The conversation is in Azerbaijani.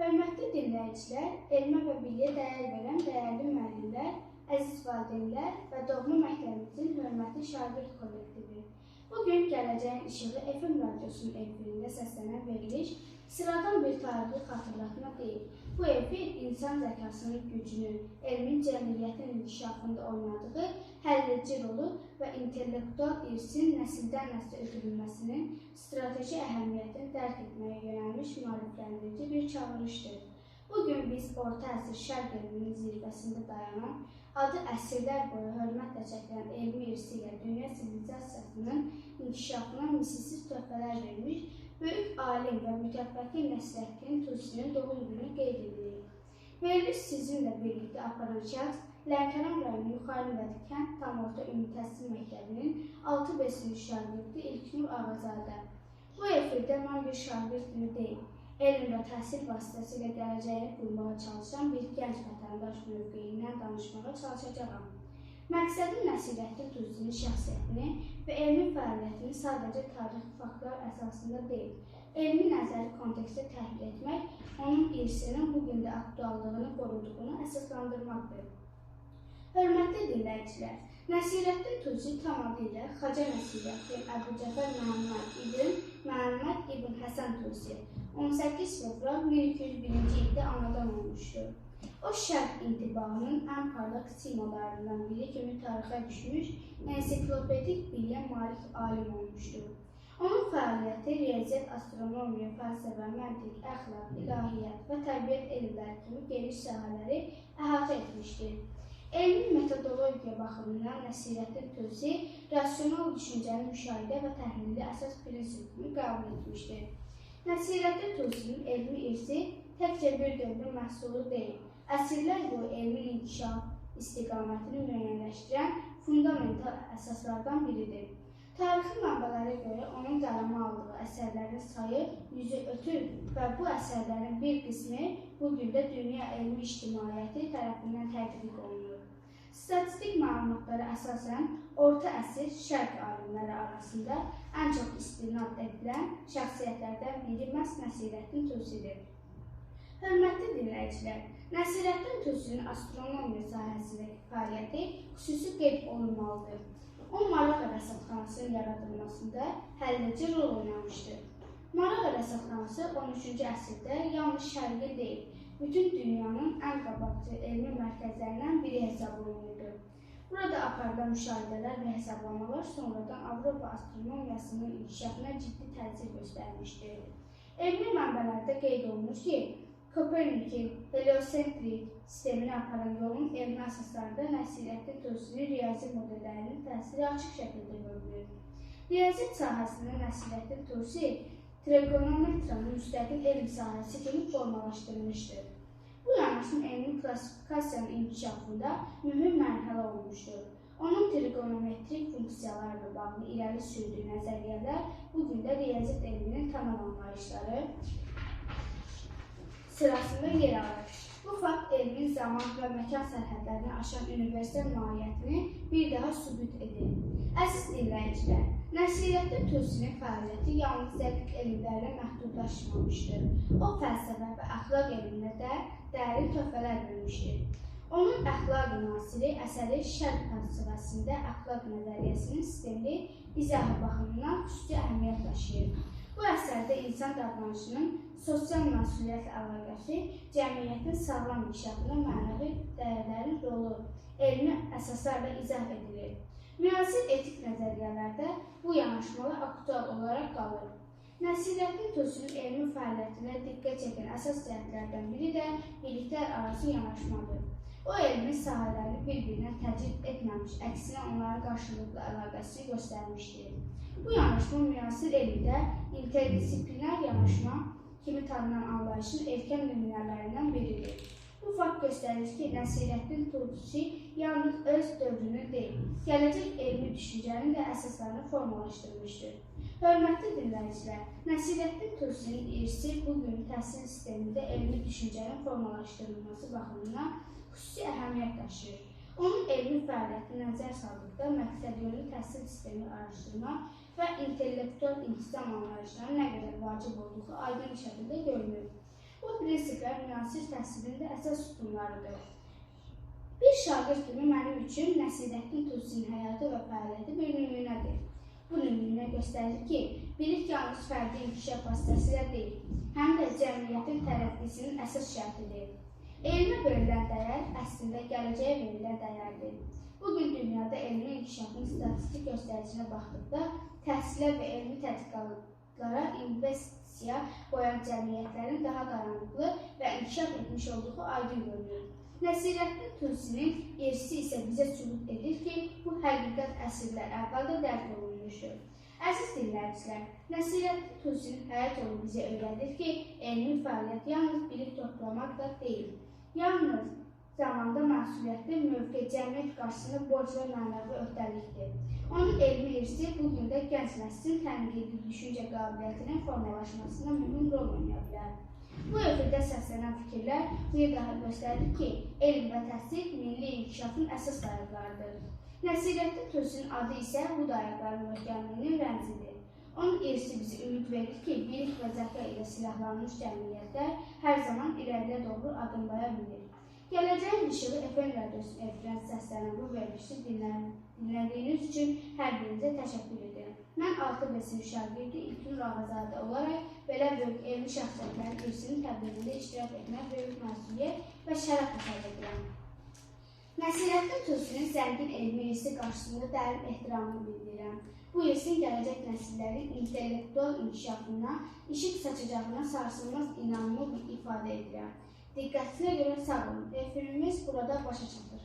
Hörmətli dinləyicilər, elmə və biliyə dəyər verən dəyərli müəllimlər, əziz valideynlər və doğma məktəbimizin hörmətli şagird kollektivi. Bugün Gələcəyin İşığı FM radiosunun efirində səslənən veriliş sıradan bir tarixi xatırlatma deyil. Bu efir insan zəkasının gücünü, elmin cəmiyyətin inkişafında oynadığı həlledici rolu və intellektual irsin nəsildən nəslə ötürülməsinin strateji əhəmiyyətini dərk etməyə yönəlmiş maarifləndirici bir çağırışdır. Bugün biz Orta əsr şərq elminin zirvəsində dayanan, adı əsrlər boyu hörmətlə çəkilən elmi irsi ilə dünya sivilizasiyasının inkişafına misilsiz töhfələr vermiş böyük alim və mütəfəkkir Nəsrəddin Tusinin doğum gününü qeyd edirik. Veriliş sizinlə birlikdə aparan şəxs Lənkəran rayonu Yuxarı Vədi kənd tam orta ümumi təhsil məktəbinin 6B sinif şagirdi İlknur Ağazadə. Bu efirdə mən bir şagird kimi deyil, elm və təhsil vasitəsilə gələcəyini qurmağa çalışan bir gənc vətəndaş mövqeyindən danışmağa çalışacağam. Məqsədim Nəsrəddin Tusinin şəxsiyyətini və elmi fəaliyyətini sadəcə tarixi faktlar əsasında deyil, elmi nəzəri kontekstdə təhlil etmək, onun irsinin bugün də aktuallığını qoruduğunu əsaslandırmaqdır. Hörmətli dinləyicilər, Nəsrəddin Tusi tam adı ilə Xacə Nəsrəddin Əbucəfər Məhəmməd İbn Həsən Tusi 18 fevral 1201-ci ildə anadan olmuşdur. O, şərq intibahının ən parlaq simalarından biri kimi tarixə düşmüş, ensiklopedik biliyə malik alim olmuşdur. Onun fəaliyyəti riyaziyyat, astronomiya, fəlsəfə, məntiq, əxlaq, ilahiyyat və təbiət elmləri kimi geniş sahələri əhatə etmişdir. Elmi metodologiya baxımından Nəsrəddin Tusi rasional düşüncəni müşahidə və təhlili əsas prinsip kimi qəbul etmişdir. Nəsrəddin Tusinin elmi irsi təkcə bir dövrün məhsulu deyil, əsrlər boyu elmin inkişaf istiqamətini müəyyənləşdirən fundamental əsaslardan biridir. Tarixi mənbələrə görə onun qələmə aldığı əsərlərin sayı yüzü ötür və bu əsərlərin bir qismi bugün də dünya elmi ictimaiyyəti tərəfindən tədqiq olunur. Statistik məlumatlara əsasən, Orta əsr şərq alimləri arasında ən çox istinad edilən şəxsiyyətlərdən biri məhz Nəsrəddin Tusidir. Hörmətli dinləyicilər, Nəsrəddin Tusinin astronomiya sahəsindəki fəaliyyəti xüsusi qeyd olunmalıdır. O, Marağa rəsədxanasının yaradılmasında həlledici rol oynamışdır. Marağa rəsədxanası 13-cü əsrdə yalnız şərqin deyil, bütün dünyanın ən qabaqcıl elmi mərkəzlərindən biri hesab olunurdu. Burada aparılan müşahidələr və hesablamalar sonradan Avropa astronomiyasının inkişafına ciddi təsir göstərmişdir. Elmi mənbələrdə qeyd olunur ki, Kopernikin heliosentrik sistemini aparan yolun elmi əsaslarında Nəsrəddin Tusinin riyazi modellərinin təsiri açıq şəkildə görülür. Riyaziyyat sahəsində Nəsrəddin Tusi trigonometriyanın müstəqil elm sahəsi kimi formalaşdırılmışdır. Bu yanaşma elmi klassifikasiyanın inkişafında mühüm mərhələ olmuşdur. Onun trigonometrik funksiyalarla bağlı irəli sürdüyü nəzəriyyələr bugün də riyaziyyat elminin temel anlayışları sırasında yer alır. Bu fakt elmin zaman və məkan sərhədlərini aşan universal mahiyyətini bir daha sübut edir. Əziz dinləyicilər, Nəsrəddin Tusinin fəaliyyəti yalnız dəqiq elmlərlə məhdudlaşmamışdır. O, fəlsəfə və əxlaq elminə də dərin töhfələr vermişdir. Onun əxlaq-ı nasiri əsəri şərq fəlsəfəsində əxlaq nəzəriyyəsinin sistemli izahı baxımından xüsusi əhəmiyyət daşıyır. Bu əsərdə insan davranışının sosial məsuliyyətlə əlaqəsi, cəmiyyətin sağlam inkişafında mənəvi dəyərlərin rolu, elmi əsaslarla izah edilir. Müasir etik nəzəriyyələrdə bu yanaşmalar aktual olaraq qalır. Nəsrəddin Tusinin elmi fəaliyyətinə diqqət çəkən əsas cəhətlərdən biri də biliklər arası yanaşmadır. O, elmi sahələrini bir-birinə təcrid etməmiş, əksinə onların qarşılıqlı əlaqəsini göstərmişdir. Bu yanaşma müasir elmdə interdisipliner yanaşma kimi tanınan anlayışın erkən nümunələrindən biridir. Bu fakt göstərir ki, Nəsrəddin Tusi yalnız öz dövrünü deyil, gələcək elmi düşüncənin də əsaslarını formalaşdırmışdır. Hörmətli dinləyicilər, Nəsrəddin Tusinin irsi bugün təhsil sistemində elmi düşüncənin formalaşdırılması baxımından xüsusi əhəmiyyət daşıyır. Onun elmi fəaliyyətini nəzər saldıqda məqsədyönlü təhsil sistemi araşdırmaq və intellektual intizam anlayışlarının nə qədər vacib olduğu aydın şəkildə görünür. Bu prinsiplər müasir təhsilin də əsas sütunlarıdır. Bir şagird kimi mənim üçün Nəsirəddin Tusinin həyatı və fəaliyyəti bir nümunədir. Bu nümunə göstərir ki, bilik yalnız fərdi inkişaf vasitəsilə deyil, həm də cəmiyyətin tərəqqisinin əsas şərtidir. Elmə verilən dəyər əslində gələcəyə verilən dəyərdir. Bugün dünyada elmin inkişafının statistik göstəricinə baxdıqda, təhsilə və elmi tədqiqatlara investisiya qoyan cəmiyyətlərin daha qaranlıqlı və inkişaf etmiş olduğu aydın görünür. Nəsirəddin Tusinin irsi isə bizə sübut edir ki, bu həqiqət əsrlər əvvəldə dərk olunmuşdur. Əziz dinləyicilər, Nəsirəddin Tusinin həyat yolu bizə öyrədir ki, elmi fəaliyyət yalnız bilik toplamaq da deyil. Yalnız zamanda məsuliyyətli mövqe cəmiyyət qarşısında borc və mənəvi öhdəlikdir. Onun elmi irsi bugün də gənc nəslin tənqidi düşüncə qabiliyyətinin formalaşmasında mühüm rol oynaya bilər. Bu öfürdə səslənən fikirlər bir daha göstərir ki, elm və təhsil milli inkişafın əsas dayaqlarıdır. Nəsirəddin Tusinin adı isə bu dayaqların möhkəmliyinin rəmzidir. Onun irsi bizi ümid verir ki, bilik və zəka ilə silahlanmış cəmiyyətlər hər zaman irəliyə doğru adımlaya bilir. Gələcəyin işığı FM radyosunun efirdən səslənən bu verilişi dinlədiyiniz üçün hər birinizə təşəkkür edirəm. Mən 6 sinif şagirdi İlknur Ağazadə olaraq belə böyük elmi şəxsiyyətlərin irsinin təbliğində iştirak etmək böyük məsuliyyət və şərəf hesab edirəm. Nəsirəddin Tusinin zəngin elmi irsi qarşısında dərin ehtiramını bildirirəm. Bu irsin gələcək nəsillərin intellektual inkişafına, işıq saçacağına sarsılmaz inanımı ifadə edirəm. Diqqətinizə görə sağ olun. Efirimiz burada başa çatır.